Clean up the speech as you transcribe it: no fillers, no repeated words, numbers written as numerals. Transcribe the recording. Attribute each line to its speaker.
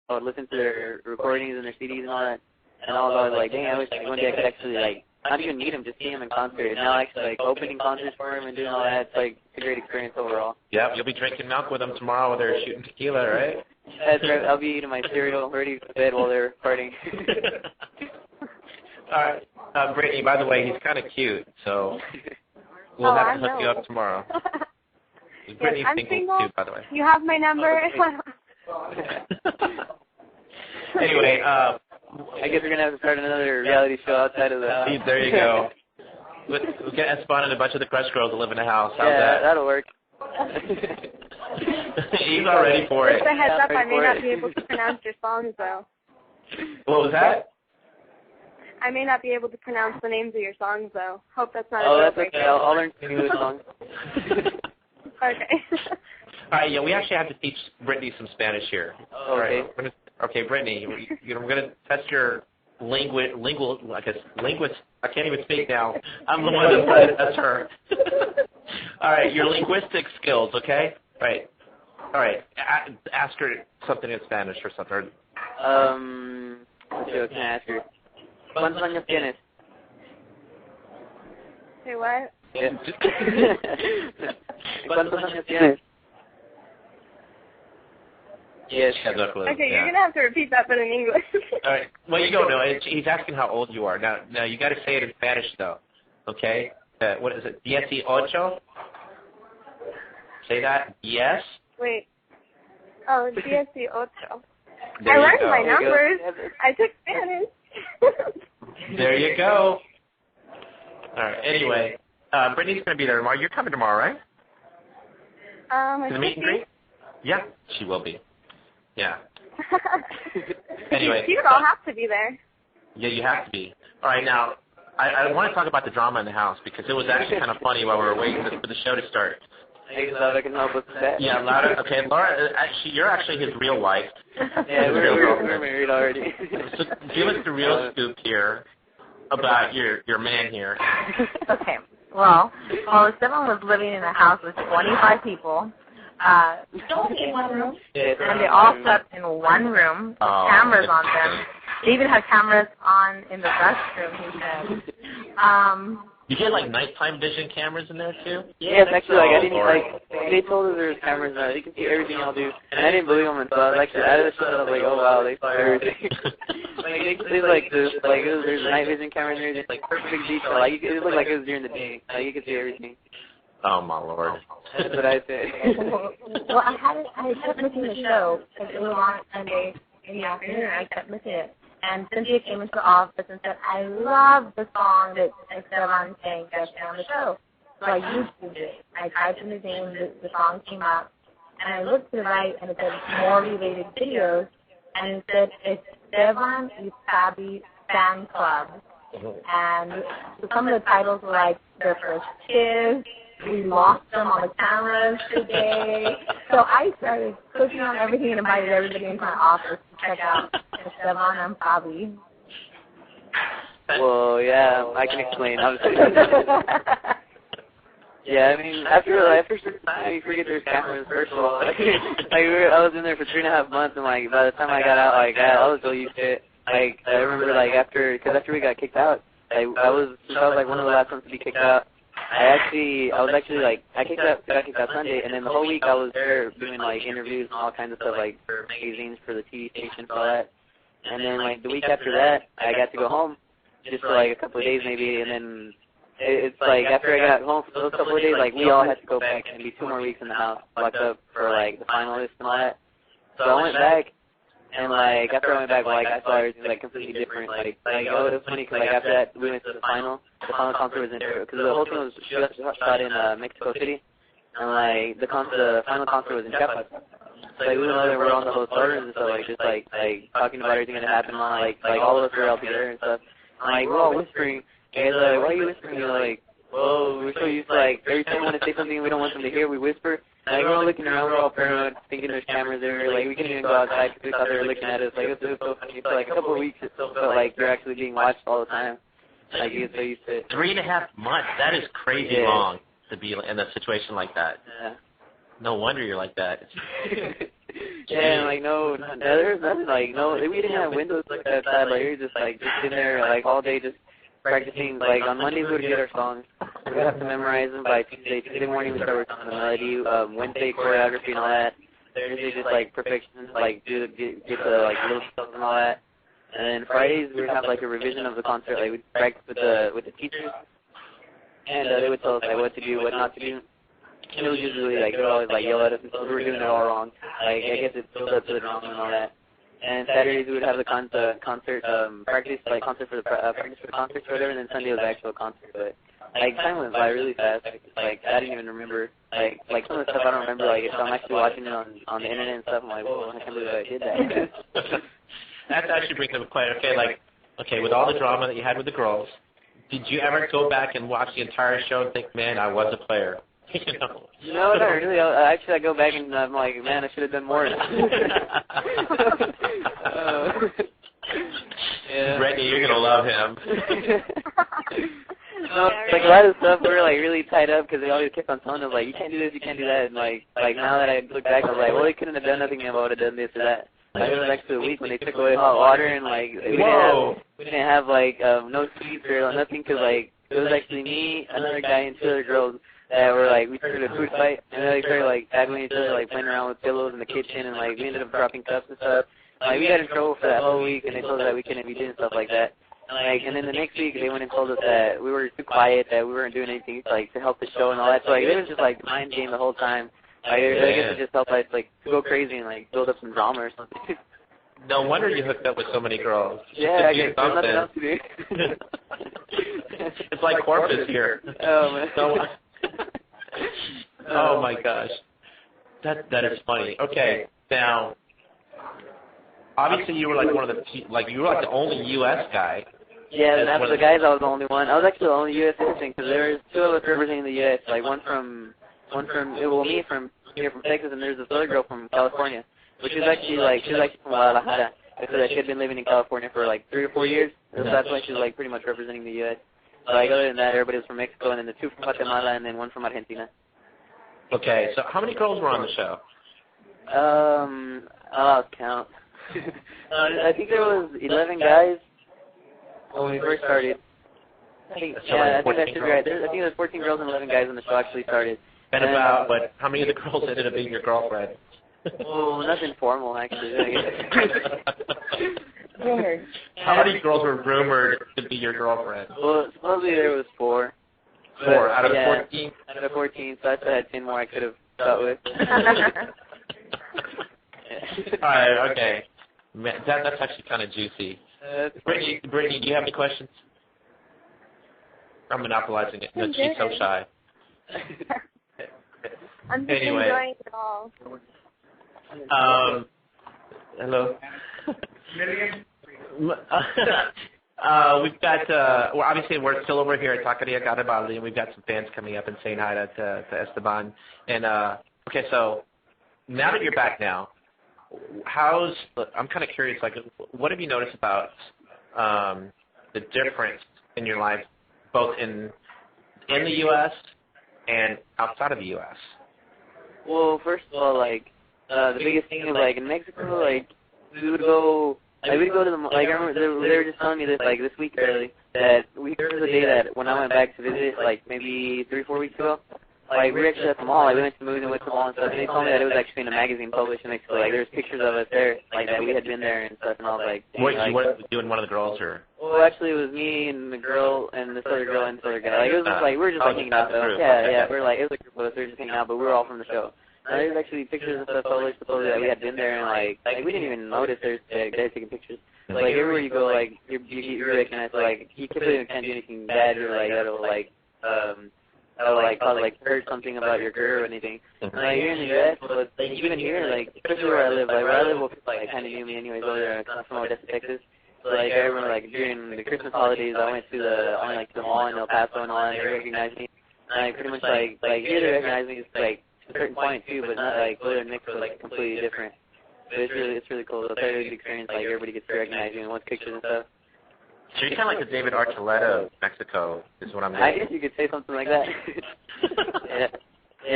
Speaker 1: I would listen to their recordings and their CDs and all that. And I was always like, dang, I wish like one day I could actually like not even meet him, just see him in concert. And now actually like opening concerts for him and doing all that, it's like a great experience overall.
Speaker 2: Yep, you'll be drinking milk with them tomorrow while they're shooting tequila, right?
Speaker 1: That's right. I'll be eating my cereal ready for bed while they're partying.
Speaker 2: All right. Brittany, by the way, he's kind of cute, so we'll have to hook you up tomorrow.
Speaker 3: Yes, I'm single.
Speaker 2: Too, by the way.
Speaker 3: You have my number.
Speaker 2: Anyway,
Speaker 1: I guess we're going to have to start another reality show outside of the...
Speaker 2: There you go. We'll get Esteban and a bunch of the Crush Girls to live in a house. How's
Speaker 1: that? That'll work.
Speaker 2: He's all ready for it.
Speaker 3: Just a heads up, I may not be able to pronounce your songs, though.
Speaker 2: What was that?
Speaker 3: I may not be able to pronounce the names of your songs, though. Hope that's not
Speaker 1: a deal breaker. I'll learn some English songs.
Speaker 3: Okay.
Speaker 2: All right, yeah, we actually have to teach Brittany some Spanish here. All right. Okay, Brittany, we're going to test your I can't even speak now. I'm the one that's going to test her. All right, your linguistic skills, okay? All right. Ask her something in Spanish or something.
Speaker 1: What can I ask her? ¿Cuántos años tienes?
Speaker 3: Say what?
Speaker 1: Yeah. ¿Cuántos años tienes? Yes.
Speaker 3: Okay, you're going to have to repeat that, but in English.
Speaker 2: All right. Well, you don't know. He's asking how old you are. Now you got to say it in Spanish, though. Okay? What is it? 18? Say that. Yes?
Speaker 3: Wait. Oh, 18. I learned my numbers. I took Spanish.
Speaker 2: There you go. All right. Anyway, Brittany's going to be there tomorrow. You're coming tomorrow, right? To the meet and greet? Yeah, she will be. Yeah. Anyway.
Speaker 3: You all have to be there.
Speaker 2: Yeah, you have to be. All right, now, I want to talk about the drama in the house because it was actually kind of funny while we were waiting for the show to start.
Speaker 1: Hey, Laura can help with that.
Speaker 2: Yeah, Laura. Okay, Laura, you're actually his real wife.
Speaker 1: Yeah, we're married already.
Speaker 2: So give us the real scoop here about your man here.
Speaker 4: Okay. Well, Esteban was living in a house with 25 people. In one room. And they all slept in one room with cameras on them. They even had cameras on in the restroom, he said.
Speaker 2: You get like nighttime vision cameras in there too?
Speaker 1: Yes, actually, like I didn't they told us there was cameras there. They can see everything I'll do, and I didn't believe them until I was actually out of the show. I was like, oh wow, they saw everything. They like this, like there's night vision cameras there, just like perfect detail. Like it looked like it was during the day. Like you could see everything.
Speaker 2: Oh my lord.
Speaker 1: That's what I said.
Speaker 4: Well, I kept missing the show because it was on Sunday in the afternoon. I kept missing it. And Cynthia came into the office and said, I love the song that Esteban sang on the show. So I YouTubed it. I typed in his name, the song came up, and I looked to the right, and it said more related videos, and it said Esteban Fan Club. And some of the titles were like, Their First Kiss, We Lost Them on the Cameras Today. So I started clicking on everything and invited everybody into my office to check out Esteban and FABY.
Speaker 1: Well, yeah, I can explain. Yeah, I mean, after some time, you forget there's cameras, first of all. I was in there for 3.5 months, and, like, by the time I got out, like, I was so used to it. Like, I remember, like, after we got kicked out, I was like, one of the last ones to be kicked out. I got kicked out Sunday, and then the whole week I was there doing, like, interviews and all kinds of stuff, like, for magazines, for the TV station, all that. And then, like, the week after that, I got to go home just for, like, a couple of days maybe, and then it's like after I got home for those couple of days, like, we all had to go back and be 2 more weeks in the house, locked up for, like, the finalists and all that. So I went back, and, like, after I went back, like, I saw everything, like, completely different. Like it was funny because, like, after that, we went to the final. The final concert was in, because the whole thing was shot in Mexico City, and, like, the final concert was in Chiapas. So, like, we went over there, we were on the whole starters and stuff, like, just, like, talking about everything that happened, like, all of us were all together and stuff. And, like, we're all whispering. And he's like, why are you whispering? You're like, whoa, we're so used to, like, every time we want to say something we don't want them to hear, we whisper. Like, we're all looking around, we're all paranoid, thinking there's cameras there. Like, we couldn't even go outside because we thought they were looking at us. Like, it was so funny. For, like, a couple of weeks, it still felt like you're actually being watched all the time. Like, you get so used to it.
Speaker 2: 3.5 months. That is crazy long to be in a situation like that.
Speaker 1: Yeah.
Speaker 2: No wonder you're like that.
Speaker 1: Yeah, and, like, no, there's nothing, like, no, we didn't have windows like that outside, like, we were just, like, just sitting there, like, all day just practicing. Like, on Mondays we would get our songs. We would have to memorize them by Tuesday. Tuesday morning we start working on the melody, Wednesday choreography and all that. Thursday just, like, perfection, like, get the, like, little stuff and all that. And then Fridays we would have, like, a revision of the concert. Like, we'd practice with the teachers, and they would tell us, like, what to do, what not to do. And it was usually, like, they would always, like, yell at us and we were doing it all wrong. Like, I guess it built up to the drama and all that. And Saturdays we would have the concert practice, like, practice for the concerts or whatever, and then Sunday was the actual concert. But, like, time went by really fast. Like, I didn't even remember, like some of the stuff I don't remember, like, if I'm actually watching it on the internet and stuff, I'm like, whoa, I can't believe I did that.
Speaker 2: That actually brings up a question. Okay, like, with all the drama that you had with the girls, did you ever go back and watch the entire show and think, man, I was a player? You know?
Speaker 1: No, not really. Actually, I go back and I'm like, man, I should have done more. Yeah.
Speaker 2: Brittany, you're gonna love him.
Speaker 1: No, like a lot of stuff we were like really tied up because they always kept on telling us like, you can't do this, you can't do that, and like now that I look back, I was like, well, they couldn't have done nothing if I would have done this or that. Like, it was actually a week when they took away hot water and like we didn't have like no sweets or nothing because like it was actually me, another guy, and 2 other girls. That were like, we started a food fight, and then they started like tackling each other, like playing around with pillows in the kitchen, and like we ended up dropping cups and stuff. Like we got in trouble for that whole week, and they told us that we couldn't be doing stuff like that. And then the next week they went and told us that we were too quiet, that we weren't doing anything like to help the show and all that. So like it was just like mind game the whole time. Like I guess it just helped us like to go crazy and like build up some drama or something.
Speaker 2: No wonder you hooked up with so many girls.
Speaker 1: Yeah, I guess there's nothing else to do.
Speaker 2: It's like Corpus here.
Speaker 1: Oh man.
Speaker 2: Oh my gosh, that is funny. Okay, now obviously you were like one of the you were like the only U.S. guy.
Speaker 1: Yeah, and after the guys, I was the only one. I was actually the only U.S. citizen because there was 2 of us representing the U.S. Like me from here from Texas, and there's this other girl from California, which is actually like she was actually from Guadalajara. Because she had been living in California for like 3 or 4 years, so that's why she was like pretty much representing the U.S. Like other than that, everybody was from Mexico, and then the 2 from Guatemala, and then 1 from Argentina.
Speaker 2: Okay, so how many girls were on the show?
Speaker 1: I lost count. I think there was 11 guys when we first started. I think that's right. I think there was 14 girls and 11 guys when the show actually started.
Speaker 2: And about, but how many of the girls ended up being your girlfriend?
Speaker 1: Oh, nothing formal, actually.
Speaker 2: How many girls were rumored to be your girlfriend?
Speaker 1: Well, supposedly there was 4.
Speaker 2: 4 out of 14?
Speaker 1: Out of 14, so I still had 10 more I could have dealt with.
Speaker 2: Alright, okay. Man, that's actually kind of juicy. Brittany, do you have any questions? I'm monopolizing it. No, she's so shy.
Speaker 3: I'm just enjoying it all.
Speaker 2: Hello. We've got, well, obviously we're still over here at Taqueria Garibaldi, and we've got some fans coming up and saying hi to Esteban. And, okay, so now that you're back now, I'm kind of curious, like, what have you noticed about the difference in your life, both in the U.S. and outside of the U.S.?
Speaker 1: Well, first of all, like, the biggest thing is, like, in Mexico, like, we would go to the, like, I remember they were just telling me this, like, this week early, that there was a day that when I went back to visit, like, maybe 3 or 4 weeks ago, like, we were actually at the mall, like, we went to the movies and went to the mall and stuff, and they told me that it was actually in a magazine published in Mexico, like, there's pictures of us there, like, that we had been there and stuff, and I was like,
Speaker 2: what, you were doing one of the girls, or?
Speaker 1: Well, actually, it was me and the girl and this other girl and this other guy. Like, it was just like, we were just like hanging out, though. Yeah, we were like, it was like a group of us, we were just hanging out, but we were all from the show. There's actually pictures and stuff published supposedly that we had been there, and like we didn't even notice they're taking pictures. Like everywhere you go, like you recognize, like you typically can't do anything bad or like that'll cause like hurt something about your career or anything. Like here in the U.S., but like, even here, like especially where I live, like kind of knew me anyways. Over there, I'm from Odessa, Texas. So like I remember like during the Christmas holidays, I went to the mall in El Paso and all, and they recognized me. And like pretty much like here they recognize me like to a certain point too, but not like Blue and Mexico like completely different. But it's really cool. It's a really good experience. Like everybody gets to recognize you and wants pictures and stuff.
Speaker 2: So you're kind of like the David Archuleta of Mexico, is what I'm getting.
Speaker 1: I guess you could say something like that. Yeah.